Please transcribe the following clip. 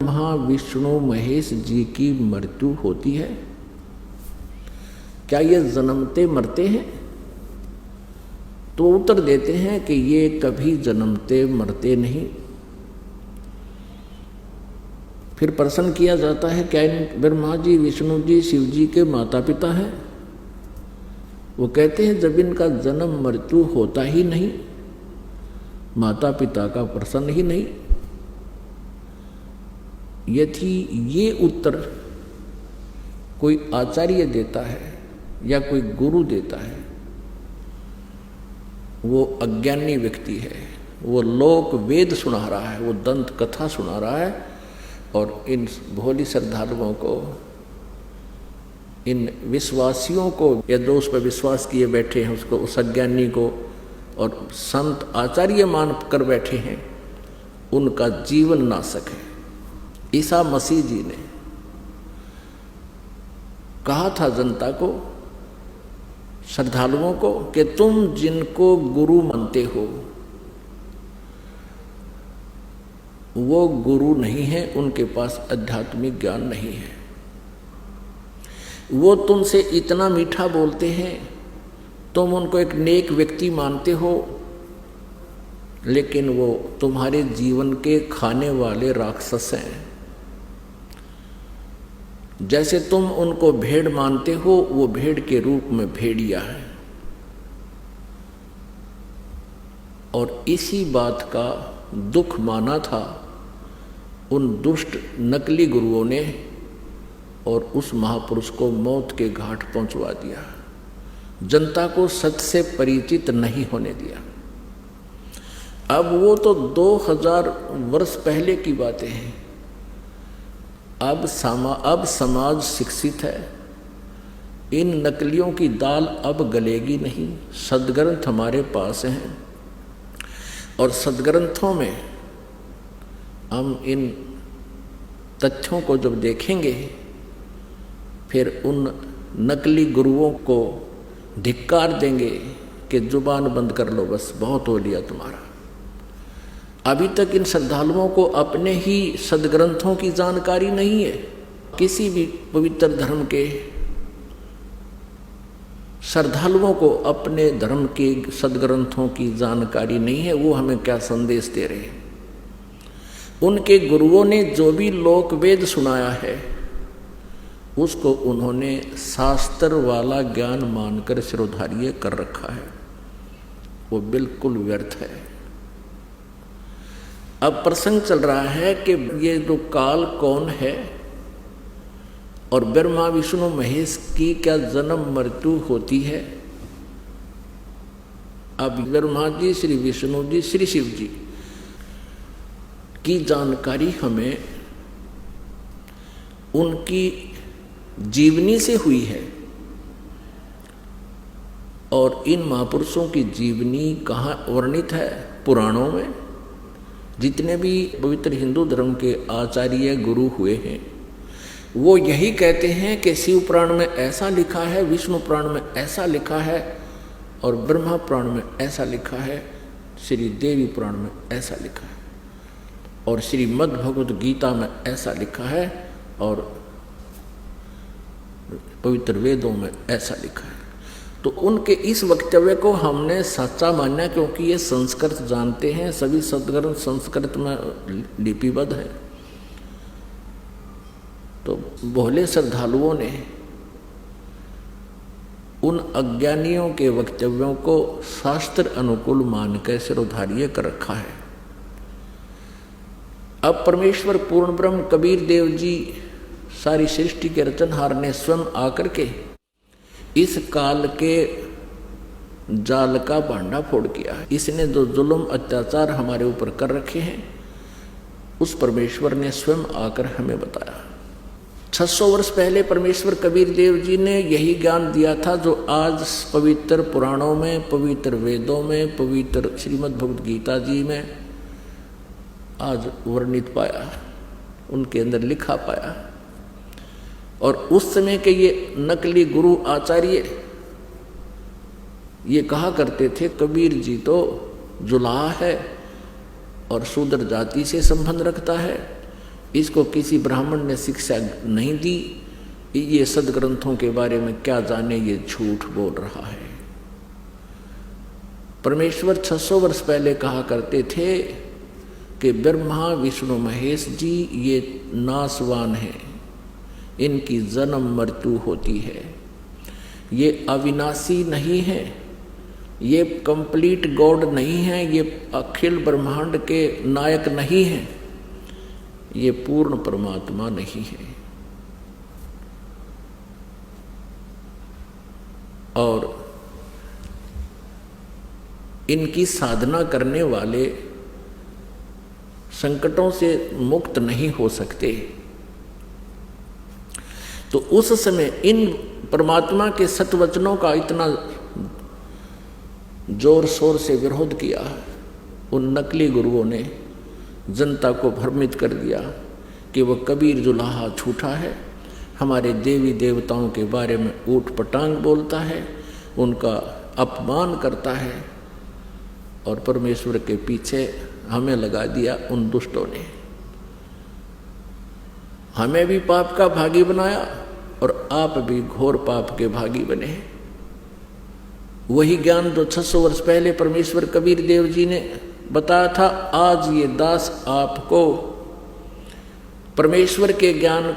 ब्रह्मा विष्णु महेश जी की मृत्यु होती है? क्या ये जन्मते मरते हैं? तो उत्तर देते हैं कि ये कभी जन्मते मरते नहीं। फिर प्रश्न किया जाता है, क्या इन ब्रह्मा जी विष्णु जी शिव जी के माता पिता हैं? वो कहते हैं जब इनका जन्म मृत्यु होता ही नहीं, माता पिता का प्रश्न ही नहीं। यदि ये उत्तर कोई आचार्य देता है या कोई गुरु देता है, वो अज्ञानी व्यक्ति है, वो लोक वेद सुना रहा है, वो दंत कथा सुना रहा है और इन भोली श्रद्धालुओं को, इन विश्वासियों को, या जो उस पर विश्वास किए बैठे हैं उसको, उस अज्ञानी को और संत आचार्य मान कर बैठे हैं, उनका जीवन नाशक है। ईसा मसीह जी ने कहा था जनता को, श्रद्धालुओं को, कि तुम जिनको गुरु मानते हो वो गुरु नहीं है, उनके पास आध्यात्मिक ज्ञान नहीं है। वो तुमसे इतना मीठा बोलते हैं, तुम उनको एक नेक व्यक्ति मानते हो, लेकिन वो तुम्हारे जीवन के खाने वाले राक्षस हैं। जैसे तुम उनको भेड़ मानते हो, वो भेड़ के रूप में भेड़िया है। और इसी बात का दुख माना था उन दुष्ट नकली गुरुओं ने और उस महापुरुष को मौत के घाट पहुंचवा दिया, जनता को सत्य से परिचित नहीं होने दिया। अब वो तो 2000 वर्ष पहले की बातें हैं। अब समाज शिक्षित है, इन नकलियों की दाल अब गलेगी नहीं। सदग्रंथ हमारे पास हैं और सदग्रंथों में हम इन तथ्यों को जब देखेंगे, फिर उन नकली गुरुओं को धिक्कार देंगे कि जुबान बंद कर लो, बस बहुत हो लिया तुम्हारा। अभी तक इन श्रद्धालुओं को अपने ही सदग्रंथों की जानकारी नहीं है। किसी भी पवित्र धर्म के श्रद्धालुओं को अपने धर्म के सदग्रंथों की जानकारी नहीं है। वो हमें क्या संदेश दे रहे हैं? उनके गुरुओं ने जो भी लोक वेद सुनाया है, उसको उन्होंने शास्त्र वाला ज्ञान मानकर शिरोधार्य कर रखा है। वो बिल्कुल व्यर्थ है। अब प्रसंग चल रहा है कि ये जो काल कौन है और ब्रह्मा विष्णु महेश की क्या जन्म मृत्यु होती है। अब ब्रह्मा जी, श्री विष्णु जी, श्री शिव जी की जानकारी हमें उनकी जीवनी से हुई है। और इन महापुरुषों की जीवनी कहाँ वर्णित है? पुराणों में। जितने भी पवित्र हिंदू धर्म के आचार्य गुरु हुए हैं, वो यही कहते हैं कि शिव पुराण में ऐसा लिखा है, विष्णु पुराण में ऐसा लिखा है और ब्रह्मा पुराण में ऐसा लिखा है, श्री देवी पुराण में ऐसा लिखा है और श्रीमद् भगवद गीता में ऐसा लिखा है और पवित्र वेदों में ऐसा लिखा है। तो उनके इस वक्तव्य को हमने सच्चा माना, क्योंकि ये संस्कृत जानते हैं, सभी सदग्रंथ संस्कृत में लिपिबद्ध है। तो भोले श्रद्धालुओं ने उन अज्ञानियों के वक्तव्यों को शास्त्र अनुकूल मानकर शिरोधार्य कर रखा है। अब परमेश्वर पूर्ण ब्रह्म कबीर देव जी, सारी सृष्टि के रचनहार ने स्वयं आकर के इस काल के जाल का भांडा फोड़ किया है। इसने जो जुल्म अत्याचार हमारे ऊपर कर रखे हैं, उस परमेश्वर ने स्वयं आकर हमें बताया। 600 वर्ष पहले परमेश्वर कबीर देव जी ने यही ज्ञान दिया था जो आज पवित्र पुराणों में, पवित्र वेदों में, पवित्र श्रीमद् भगवद गीता जी में आज वर्णित पाया, उनके अंदर लिखा पाया। और उस समय के ये नकली गुरु आचार्य ये कहा करते थे, कबीर जी तो जुलाहा है और शूद्र जाति से संबंध रखता है, इसको किसी ब्राह्मण ने शिक्षा नहीं दी, ये सदग्रंथों के बारे में क्या जाने, ये झूठ बोल रहा है। परमेश्वर 600 वर्ष पहले कहा करते थे कि ब्रह्मा विष्णु महेश जी ये नासवान हैं, इनकी जन्म मृत्यु होती है, ये अविनाशी नहीं है, ये कंप्लीट गॉड नहीं है, ये अखिल ब्रह्मांड के नायक नहीं है, ये पूर्ण परमात्मा नहीं है। और इनकी साधना करने वाले संकटों से मुक्त नहीं हो सकते। तो उस समय इन परमात्मा के सतवचनों का इतना जोर शोर से विरोध किया, उन नकली गुरुओं ने जनता को भ्रमित कर दिया कि वह कबीर जुलाहा झूठा है, हमारे देवी देवताओं के बारे में ऊट पटांग बोलता है, उनका अपमान करता है, और परमेश्वर के पीछे हमें लगा दिया उन दुष्टों ने। हमें भी पाप का भागी बनाया और आप भी घोर पाप के भागी बने। वही ज्ञान जो 600 वर्ष पहले परमेश्वर कबीर देव जी ने बताया था, आज ये दास आपको परमेश्वर के ज्ञान